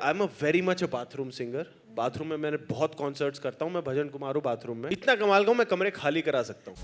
I am a very much a bathroom singer. Bathroom में मैंने बहुत कॉन्सर्ट्स करता हूँ. मैं भजन कुमार हूँ बाथरूम में. इतना कमाल का हूँ, मैं कमरे खाली करा सकता हूँ.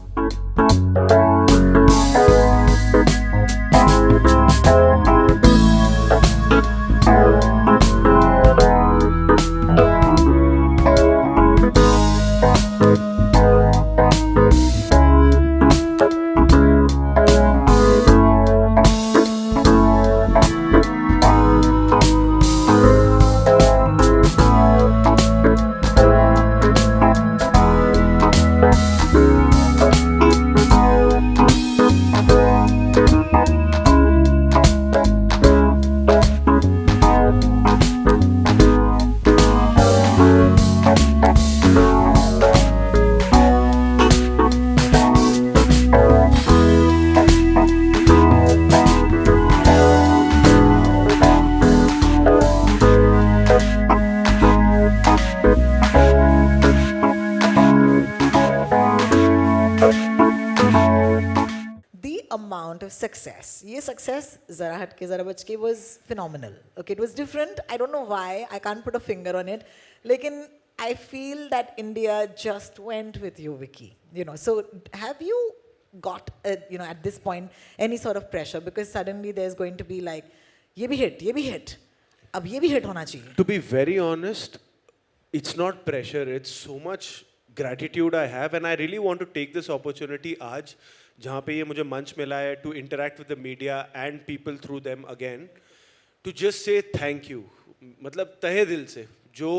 The amount of success. ये success जरा हट के जरा बच के was phenomenal. Okay, it was different. I don't know why. I can't put a finger on it. लेकिन I feel that India just went with you, Vicky. You know, so have you got, at this point, any sort of pressure? Because suddenly there's going to be like, ये भी hit. अब ये भी hit होना चाहिए. To be very honest, it's not pressure. It's so much gratitude I have, and I really want to take this opportunity आज जहाँ पे ये मुझे मंच मिला है to interact with the media and people through them again, to just say thank you. मतलब तहे दिल से जो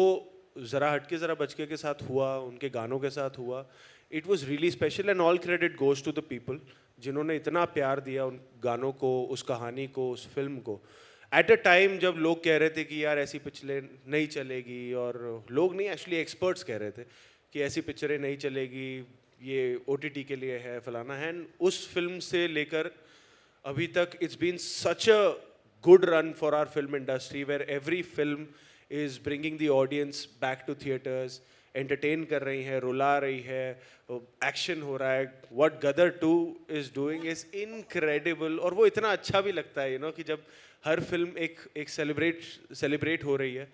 ज़रा हटके ज़रा बचके के साथ हुआ, उनके गानों के साथ हुआ, it was really special and all credit goes to the people जिन्होंने इतना प्यार दिया उन गानों को, उस कहानी को, उस फिल्म को. एट अ टाइम जब लोग कह रहे थे कि यार ऐसी पिक्चरें नहीं चलेगी, और लोग नहीं, एक्चुअली एक्सपर्ट्स कह रहे थे कि ऐसी पिक्चरें नहीं चलेगी, ये OTT के लिए है, फलाना है. उस फिल्म से लेकर अभी तक it's been such a good run for our film industry where every film is bringing the audience back to theatres, entertain कर रही है, रुला रही है, एक्शन हो रहा है. What Gadar 2 is doing is incredible. और वो इतना अच्छा भी लगता है कि जब हर फिल्म एक सेलिब्रेट हो रही है.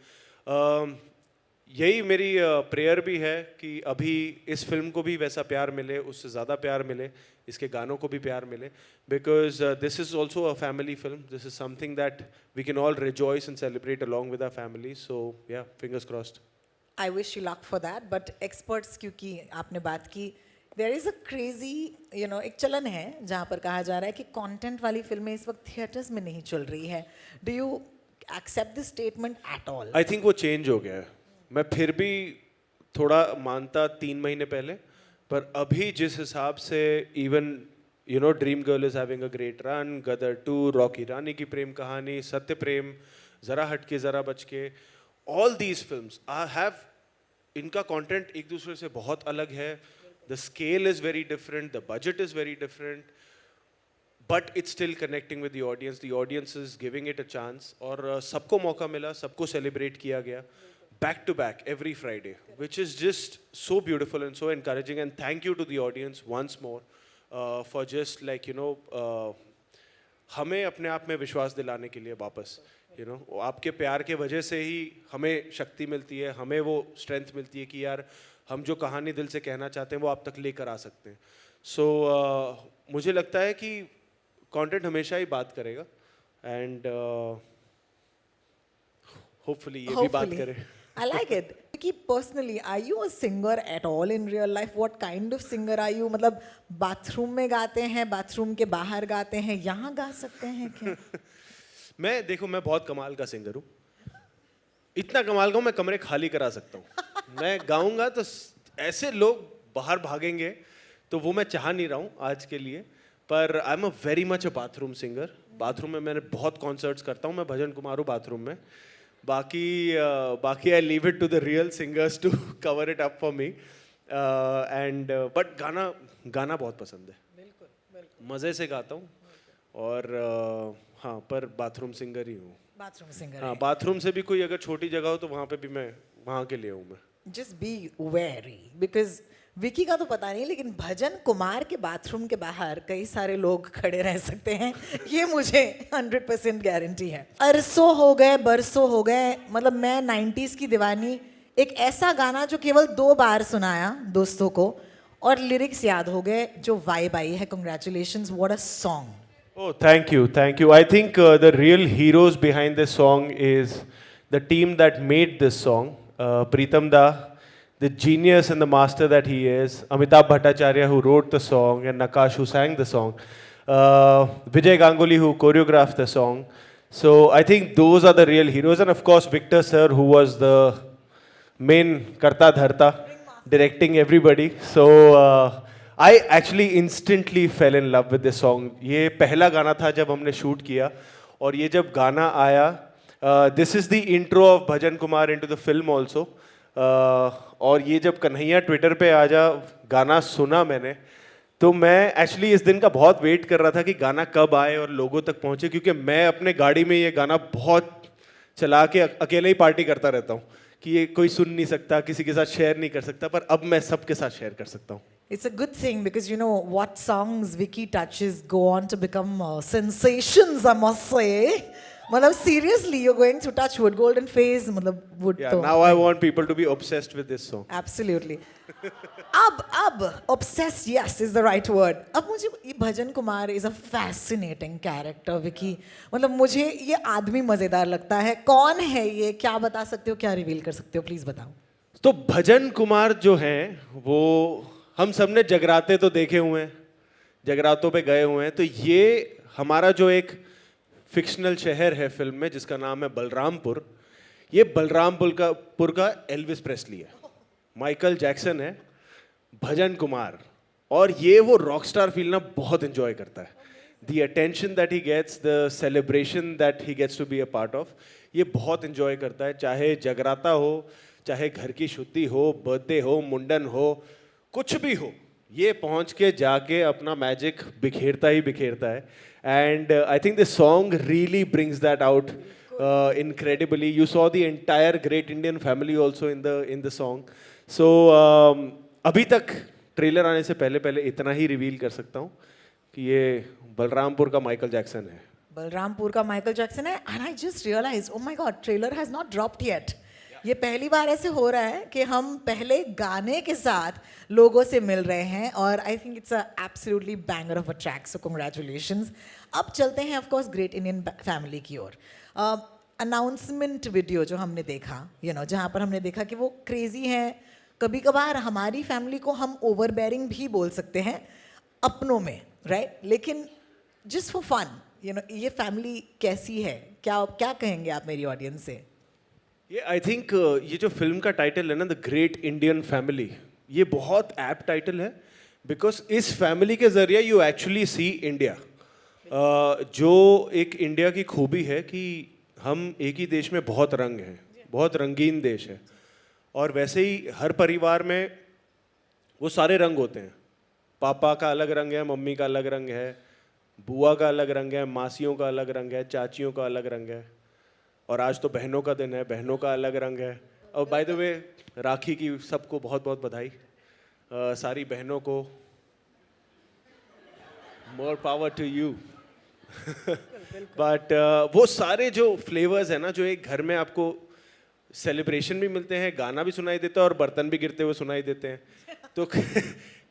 यही मेरी प्रेयर भी है कि अभी इस फिल्म को भी वैसा प्यार मिले, उससे ज़्यादा प्यार मिले, इसके गानों को भी प्यार मिले, because this is also a family film. This is something that we can all rejoice and celebrate along with our family. So yeah, fingers crossed. I wish you luck for that. But experts, क्योंकि आपने बात की, there is a crazy, एक चलन है जहाँ पर कहा जा रहा है कि कंटेंट वाली फिल्में इस वक्त थिएटर्स में नहीं चल रही है. Do you accept this statement at all? I think वो चेंज हो गया है. मैं फिर भी थोड़ा मानता 3 महीने पहले, पर अभी जिस हिसाब से even Dream Girl is having a great run, Gadar 2, Rocky Rani ki Prem Kahani, Satya Prem, Zara Hatke Zara Bachke, all these films I have, इनका कंटेंट एक दूसरे से बहुत अलग है. The scale is very different, the budget is very different, but it's still connecting with the audience is giving it a chance. और सबको मौका मिला, सबको सेलिब्रेट किया गया back to back every Friday, which is just so beautiful and so encouraging. And thank you to the audience once more for just हमें अपने आप में विश्वास दिलाने के लिए वापस, आपके प्यार के वजह से ही हमें शक्ति मिलती है, हमें वो स्ट्रेंथ मिलती है कि यार हम जो कहानी दिल से कहना चाहते हैं वो आप तक लेकर आ सकते हैं. सो मुझे लगता है कि कंटेंट हमेशा ही बात करेगा, एंड होपफुली ये भी बात करे. I like it. Vicky, personally, are you a singer at all in real life? What kind of singer are you? मतलब बाथरूम में गाते हैं, बाथरूम के बाहर गाते हैं, यहाँ गा सकते हैं क्या? मैं बहुत कमाल का सिंगर हूँ. इतना कमाल का हूँ, मैं कमरे खाली करा सकता हूँ. मैं गाऊंगा तो ऐसे लोग बाहर भागेंगे, तो वो मैं चाह नहीं रहा हूँ आज के लिए. पर I am a very much a bathroom singer. Bathroom में मैंने बहुत कॉन्सर्ट्स करता हूँ. मैं भजन कुमार हूँ बाथरूम में. बाकी I leave it to the real singers to cover it up for me. And but गाना बहुत पसंद है. बिल्कुल मज़े से गाता हूँ. और हाँ, पर बाथरूम सिंगर ही हूँ. Bathroom singer. हाँ, बाथरूम से भी कोई अगर छोटी जगह हो तो वहाँ पे भी मैं वहाँ के लिए हूँ. मैं just be wary, because Vicky का तो पता नहीं, लेकिन भजन कुमार के बाथरूम के बाहर कई सारे लोग खड़े रह सकते हैं, ये मुझे 100% गारंटी है। अरसों हो गए, बरसों हो गए, मतलब मैं 90s की दीवानी, एक ऐसा गाना जो केवल 2 बार सुनाया दोस्तों को और लिरिक्स याद हो गए, जो वाइब आई है। Congratulations, what a song. Oh, thank you, thank you. I think the real heroes behind this song is the team that made this song. Pritam Da, the genius and the master that he is. Amitabh Bhattacharya, who wrote the song, and Nakash, who sang the song. Vijay Ganguly, who choreographed the song. So I think those are the real heroes. And of course, Victor Sir, who was the main Karta Dharta, directing everybody. So I actually instantly fell in love with this song. ये पहला गाना था जब हमने shoot किया, और ये जब गाना आया, this is the intro of Bhajan Kumar into the film also. और ये जब कन्हैया ट्विटर पे आजा गाना सुना मैंने, तो मैं एक्चुअली इस दिन का बहुत वेट कर रहा था कि गाना कब आए और लोगों तक पहुंचे, क्योंकि मैं अपने गाड़ी में ये गाना बहुत चला के अकेले ही पार्टी करता रहता हूँ कि ये कोई सुन नहीं सकता, किसी के साथ शेयर नहीं कर सकता, पर अब मैं सबके साथ शेयर कर सकता हूँ. It's a good thing because you know what songs Vicky touches go on to become sensations, I must say. मतलब seriously, you're going through Touchwood, Golden Phase, मतलब wood Yeah, तो. now I want people to be obsessed with this song. Absolutely. अब obsessed, yes, is the right word. अब मुझे ये भजन Kumar is a fascinating character, Vicky. मतलब मुझे ये आदमी मजेदार लगता है. कौन है ये? क्या बता सकते हो? क्या रिवील कर सकते हो? प्लीज बताओ. तो भजन कुमार जो हैं, वो हम सबने जगराते तो देखे हुए हैं, जगरातों पे गए हुए हैं. तो ये हमारा जो एक फिक्शनल शहर है फिल्म में, जिसका नाम है बलरामपुर, ये बलरामपुर का एल्विस प्रेस्ली है, माइकल जैक्सन है, भजन कुमार. और ये वो रॉक स्टार फील ना बहुत एंजॉय करता है. The attention that he gets, the celebration that he gets to be a part of, ये बहुत एंजॉय करता है. चाहे जगराता हो, चाहे घर की शुद्धि हो, बर्थडे हो, मुंडन हो, कुछ भी हो, ये पहुंच के जाके अपना मैजिक बिखेरता ही बिखेरता है. And I think this song really brings that out incredibly. You saw the entire Great Indian Family also in the song. So अभी तक ट्रेलर आने से पहले इतना ही रिवील कर सकता हूँ कि ये बलरामपुर का माइकल जैक्सन है. बलरामपुर का माइकल जैक्सन है. And I just realise, oh my god, trailer has not dropped yet. ये पहली बार ऐसे हो रहा है कि हम पहले गाने के साथ लोगों से मिल रहे हैं, और I think it's a absolutely banger of a track. So congratulations. अब चलते हैं of course great Indian family की ओर. अनाउंसमेंट वीडियो जो हमने देखा, जहाँ पर हमने देखा कि वो क्रेजी हैं. कभी कभार हमारी फैमिली को हम ओवरबेयरिंग भी बोल सकते हैं अपनों में, राइट? लेकिन जस्ट फॉर फन, ये फैमिली कैसी है? क्या कहेंगे आप मेरी ऑडियंस से? ये आई थिंक ये जो फिल्म का टाइटल है ना, द ग्रेट इंडियन फैमिली, ये बहुत ऐप्ट टाइटल है, बिकॉज इस फैमिली के जरिए यू एक्चुअली सी इंडिया. जो एक इंडिया की खूबी है कि हम एक ही देश में बहुत रंग हैं, बहुत रंगीन देश है, और वैसे ही हर परिवार में वो सारे रंग होते हैं. पापा का अलग रंग है, मम्मी का अलग रंग है, बुआ का अलग रंग है, मासियों का अलग रंग है, चाचियों का अलग रंग है, और आज तो बहनों का दिन है, बहनों का अलग रंग है. और बाय द वे, राखी की सबको बहुत बहुत बधाई, सारी बहनों को. More power to you. But वो सारे जो फ्लेवर्स है ना, जो एक घर में आपको सेलिब्रेशन भी मिलते हैं, गाना भी सुनाई देता है, और बर्तन भी गिरते हुए सुनाई देते हैं. तो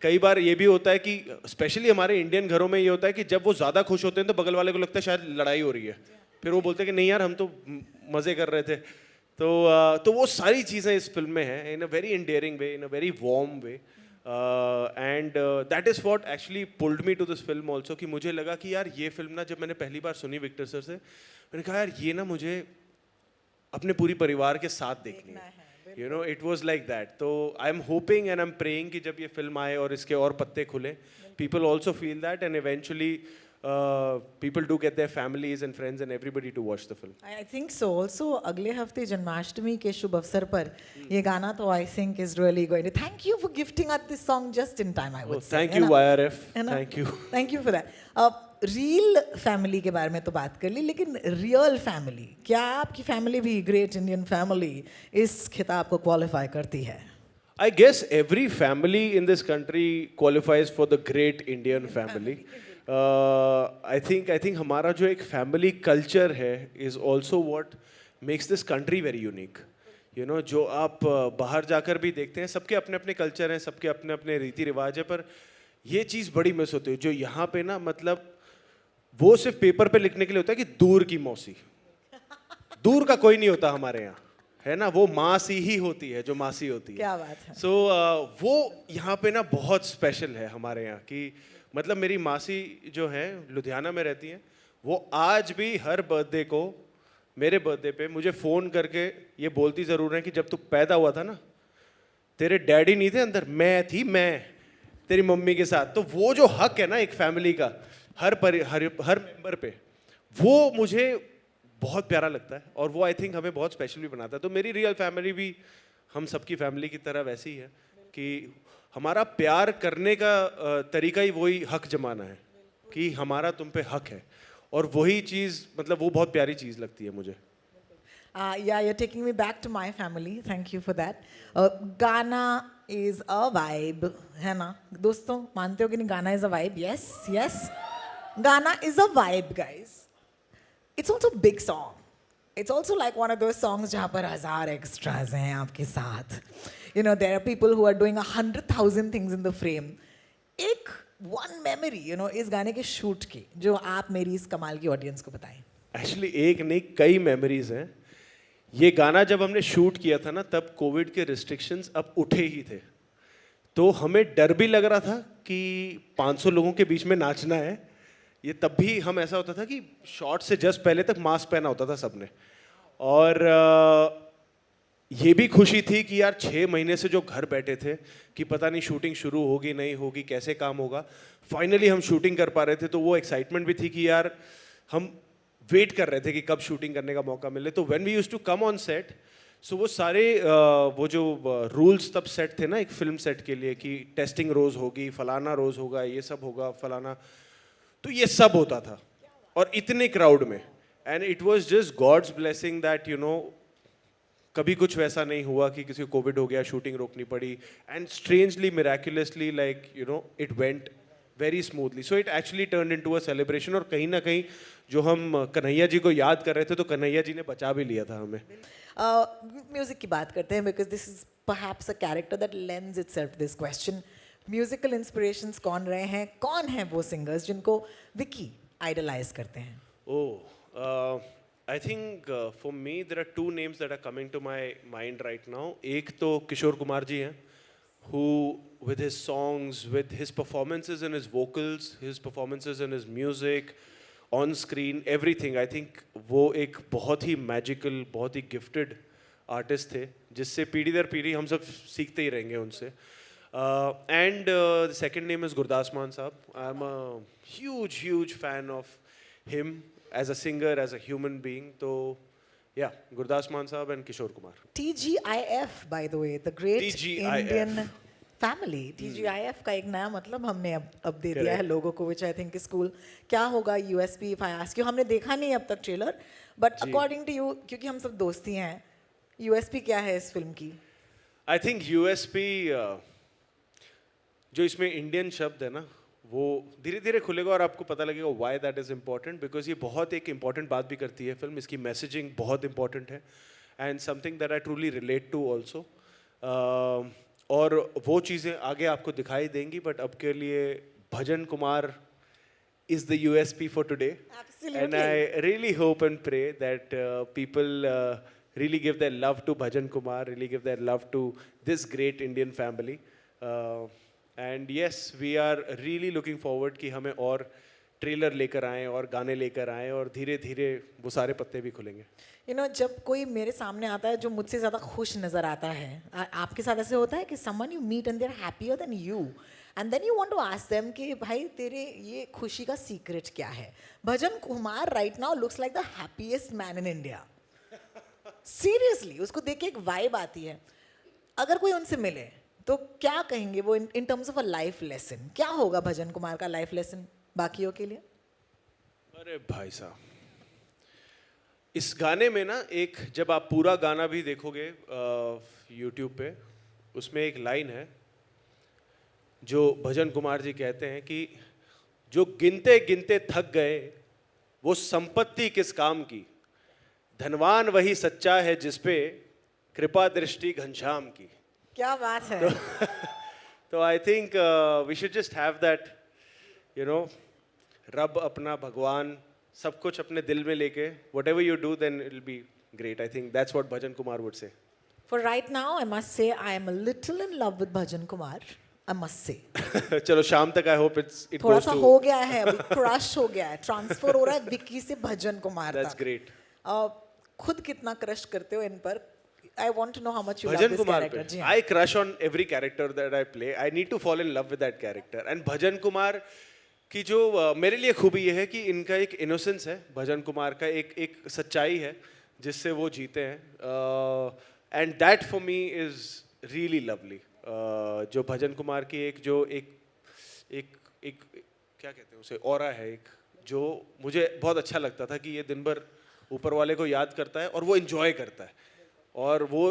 कई बार ये भी होता है कि स्पेशली हमारे इंडियन घरों में ये होता है कि जब वो ज़्यादा खुश होते हैं तो बगल वाले को लगता है शायद लड़ाई हो रही है. फिर वो बोलते हैं कि नहीं यार, हम तो मज़े कर रहे थे. तो वो सारी चीज़ें इस फिल्म में हैं, in a very endearing way, in a very warm way. And that is what actually pulled me to this film also. कि मुझे लगा कि यार ये फिल्म ना, जब मैंने पहली बार सुनी विक्टर सर से, मैंने कहा यार ये ना मुझे अपने पूरी परिवार के साथ देखनी है. It was like that. तो I am hoping and I am praying कि जब ये फिल्म आए और इसके और पत्ते खुले, people also feel that, and eventually people do get their families and friends and everybody to watch the film. I think so. Also, अगले हफ्ते जन्माष्टमी के शुभ अवसर पर ये गाना तो I think is really going to. Thank you for gifting us this song just in time, I would say. Thank you YRF. Thank you. Thank you for that. Real family के बारे में तो बात कर ली, लेकिन रियल फैमिली, क्या आपकी family भी ग्रेट इंडियन फैमिली इस खिताब को क्वालिफाई करती है? I guess every family in this country qualifies for the great Indian family. I think हमारा जो एक family culture है is also what makes this country very unique. You know, जो आप बाहर जाकर भी देखते हैं, सबके अपने अपने कल्चर हैं, सबके अपने अपने रीति रिवाज है, पर ये चीज़ बड़ी मिस होती है जो यहाँ पे ना, मतलब वो सिर्फ पेपर पे लिखने के लिए होता है कि दूर की मौसी, दूर का कोई नहीं होता हमारे यहाँ, है ना, वो मासी ही होती है जो मासी होती है. क्या बात है. सो वो यहाँ पे ना बहुत स्पेशल है हमारे यहाँ की. मतलब मेरी मासी जो है लुधियाना में रहती हैं, वो आज भी हर बर्थडे को, मेरे बर्थडे पे मुझे फ़ोन करके ये बोलती ज़रूर है कि जब तू पैदा हुआ था ना, तेरे डैडी नहीं थे अंदर, मैं तेरी मम्मी के साथ. तो वो जो हक है ना एक फैमिली का हर मेंबर पे, वो मुझे बहुत प्यारा लगता है और वो आई थिंक हमें बहुत स्पेशल भी बनाता है. तो मेरी रियल फैमिली भी हम सबकी फैमिली की तरह वैसी ही है कि हमारा प्यार करने का तरीका ही वही हक जमाना है कि हमारा तुम पे हक है, और वही चीज़, मतलब वो बहुत प्यारी चीज़ लगती है मुझे. Yeah, you're taking me back to my family. Thank you for that. Ghana is a vibe, है ना? दोस्तों, मानते हो कि नहीं? Ghana is a vibe. Yes, yes. Ghana is a vibe, guys. It's also a big song. It's also like one of those songs जहाँ पर 1000 extras हैं आपके साथ. You know, there are people who are doing 100,000 things in the frame. एक one memory, you know, इस गाने के shoot की, जो आप मेरी इस कमाल की ऑडियंस को बताएं. एक्चुअली एक नहीं, कई मेमोरीज हैं. ये गाना जब हमने शूट किया था ना, तब कोविड के रिस्ट्रिक्शंस अब उठे ही थे, तो हमें डर भी लग रहा था कि 500 लोगों के बीच में नाचना है. ये तब भी हम, ऐसा होता था कि शॉट से जस्ट पहले तक मास्क पहना होता था सबने, और ये भी खुशी थी कि यार 6 महीने से जो घर बैठे थे कि पता नहीं शूटिंग शुरू होगी नहीं होगी, कैसे काम होगा, फाइनली हम शूटिंग कर पा रहे थे. तो वो एक्साइटमेंट भी थी कि यार हम वेट कर रहे थे कि कब शूटिंग करने का मौका मिले. तो when we used to come on set, so वो सारे वो जो रूल्स तब सेट थे ना एक फिल्म सेट के लिए कि टेस्टिंग रोज होगी, फलाना रोज होगा, ये सब होगा, फलाना, तो ये सब होता था और इतने क्राउड में. And it was just God's blessing that you know कभी कुछ वैसा नहीं हुआ कि किसी को कोविड हो गया, शूटिंग रोकनी पड़ी. And strangely, miraculously, like you know, it went very smoothly. So it actually turn into a celebration. और कहीं ना कहीं जो हम कन्हैया जी को याद कर रहे थे, तो कन्हैया जी ने बचा भी लिया था हमें. म्यूजिक की बात करते हैं, because this is perhaps a character that lends itself this question. Musical inspirations कौन रहे हैं, कौन हैं वो सिंगर्स जिनको विकी आइडलाइज करते हैं? I think for me there are two names that are coming to my mind right now. एक तो किशोर कुमार जी हैं, who with his songs, with his performances and his vocals, his performances and his music, on screen, everything, I think वो एक बहुत ही magical, बहुत ही gifted artist थे, जिससे पीढ़ी दर पीढ़ी हम सब सीखते ही रहेंगे उनसे. And the second name is Gurdas मान साहब. I'm a huge fan of him as a singer, as a human being. So, yeah, Gurdas Maan Sahab and Kishore Kumar. TGIF, by the way, the great TGIF. Indian family. TGIF का एक नया मतलब हमने अब दे दिया है लोगों को, which I think is cool. क्या होगा USP if I ask you? हमने देखा नहीं अब तक trailer, but according to you, क्योंकि हम सब दोस्ती हैं, USP क्या है इस फिल्म की? I think USP जो इसमें इंडियन शब्द है ना, वो धीरे धीरे खुलेगा और आपको पता लगेगा why that is important. Because ये बहुत एक इम्पॉर्टेंट बात भी करती है फिल्म. इसकी मैसेजिंग बहुत इम्पॉर्टेंट है and something that I truly relate to also. और वो चीज़ें आगे आपको दिखाई देंगी, बट अब के लिए भजन Kumar is the USP for today. Absolutely. And I really hope and pray that people really give their love to Bhajan Kumar, really give their love to this great Indian family. And yes, we are really looking forward कि हमें और trailer लेकर आएँ और गाने लेकर आएँ और धीरे धीरे वो सारे पत्ते भी खुलेंगे. You know, जब कोई मेरे सामने आता है जो मुझसे ज़्यादा खुश नज़र आता है, आपके साथ ऐसे होता है कि someone you meet and they're happier than you, and then you want to ask them कि भाई तेरे ये खुशी का सीक्रेट क्या है? भजन Kumar right now looks like the happiest man in India. Seriously, उसको देख के एक वाइब आती है. अगर कोई उनसे मिले तो क्या कहेंगे वो in terms of a life lesson? क्या होगा भजन कुमार का लाइफ लेसन बाकियों के लिए? अरे भाई साहब, इस गाने में ना एक, जब आप पूरा गाना भी देखोगे यूट्यूब पे, उसमें एक लाइन है जो भजन कुमार जी कहते हैं कि जो गिनते गिनते थक गए वो संपत्ति किस काम की, धनवान वही सच्चा है जिसपे कृपा दृष्टि घनश्याम की। क्या बात है। तो I think we should just have that, you know, रब अपना भगवान सब कुछ अपने दिल में लेके whatever you do then it'll be great. I think that's what Bhajan Kumar would say. For right now, I must say I am a little in love with Bhajan Kumar. I must say. चलो शाम तक I hope it थोड़ा goes सा to. हो गया है अभी, crush हो गया है, ट्रांसफर हो रहा है विक्की से भजन कुमार That's तक। great. खुद कितना क्रश करते हो इन पर? I want to know how much you love bhajan this Kumar character. पे जी हाँ। I crush on every character that I play. I need to fall in love with that character. And भजन कुमार की जो मेरे लिए खूबी ये है कि इनका एक इनोसेंस है, भजन कुमार का एक सच्चाई है जिससे वो जीते हैं। And that for me is really lovely. जो भजन कुमार की एक क्या कहते हैं उसे, ऑरा है एक, जो मुझे बहुत अच्छा लगता था कि ये दिन भर ऊपर वाले को याद करता है और वो इंजॉय करता है और वो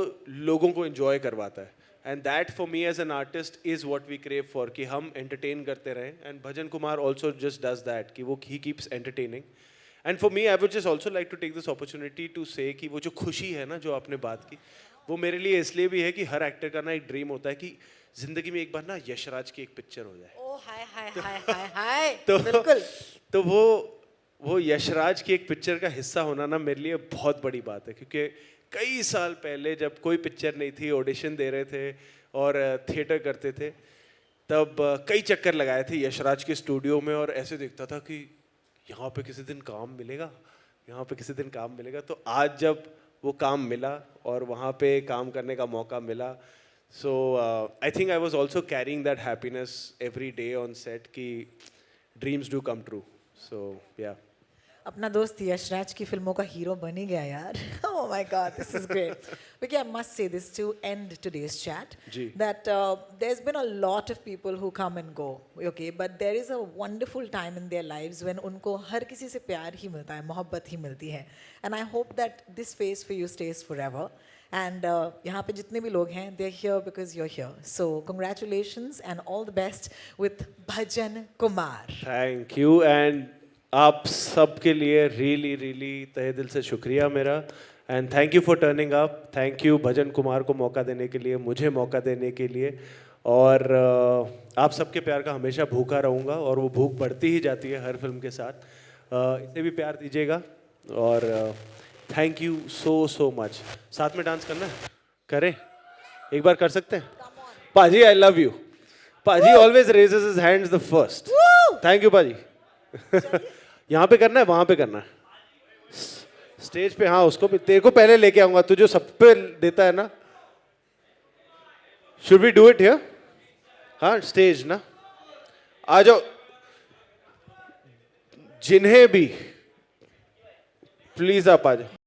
लोगों को इंजॉय करवाता है। And that for me as an artist is what we crave for, कि हम एंटरटेन करते रहें। And Bhajan Kumar also just does that, कि वो he keeps entertaining. And for me I would just also like to take this opportunity to say कि वो जो खुशी है ना जो आपने बात की, वो मेरे लिए इसलिए भी है कि हर एक्टर का ना एक ड्रीम होता है कि जिंदगी में एक बार ना यशराज की एक पिक्चर हो जाए। ओ हाय हाय हाय हाय हाय। तो बिल्कुल। तो वो यशराज की एक पिक्चर का हिस्सा होना ना मेरे लिए बहुत बड़ी बात है, क्योंकि कई साल पहले जब कोई पिक्चर नहीं थी, ऑडिशन दे रहे थे और थिएटर करते थे, तब कई चक्कर लगाए थे यशराज के स्टूडियो में और ऐसे देखता था कि यहाँ पे किसी दिन काम मिलेगा, यहाँ पे किसी दिन काम मिलेगा। तो आज जब वो काम मिला और वहाँ पे काम करने का मौका मिला, so I think I was also carrying that happiness every day on set कि dreams do come true. So yeah अपना दोस्त यशराज की फिल्मों का हीरो बन ही गया यार। Oh my God, this is great. Vicky, I must say this to end today's chat, ji. that there's been a lot of people who come and go, okay, but there is a wonderful time in their lives when उनको हर किसी से प्यार ही मिलता है, मोहब्बत ही मिलती है, and I hope that this phase for you stays forever. And यहाँ पे जितने भी लोग हैं, they're here because you're here. So congratulations and all the best with Bhajan Kumar. Thank you. And आप सबके लिए रियली रियली तहे दिल से शुक्रिया मेरा। And thank you for turning up. Thank you Bhajan Kumar को मौका देने के लिए, मुझे मौका देने के लिए। और आप सबके प्यार का हमेशा भूखा रहूँगा और वो भूख बढ़ती ही जाती है हर फिल्म के साथ। इसे भी प्यार दीजिएगा और थैंक यू सो मच। साथ में डांस करना है? करें? एक बार कर सकते हैं? पाजी आई लव यू। पाजी always raises his hands the first. Thank you पाजी। यहाँ पे करना है, वहां पे करना है, स्टेज पे। हाँ, उसको भी तेरे को पहले लेके आऊंगा, तुझे सब पे देता है ना। Should we do it here? हाँ, स्टेज ना, आ जाओ जिन्हें भी, प्लीज आप आ जाओ।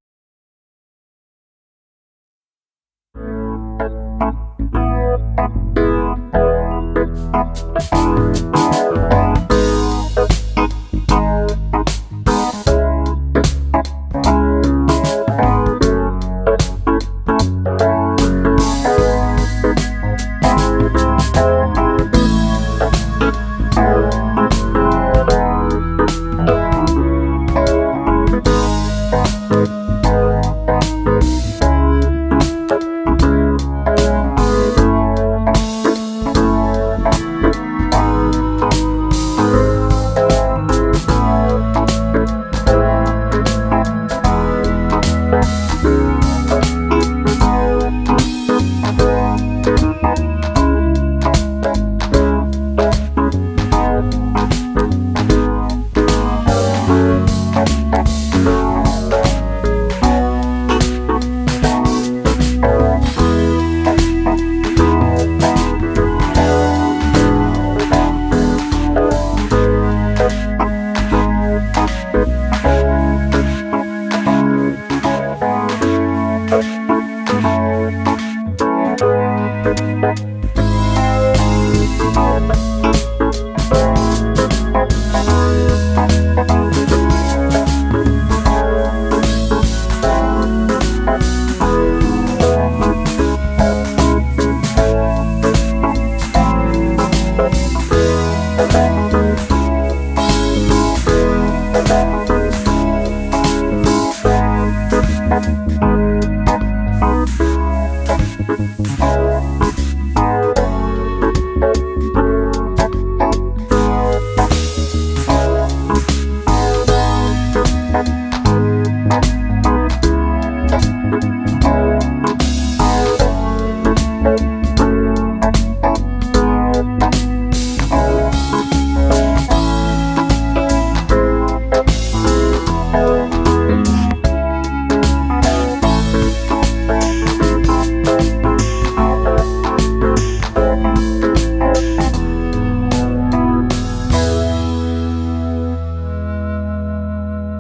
you.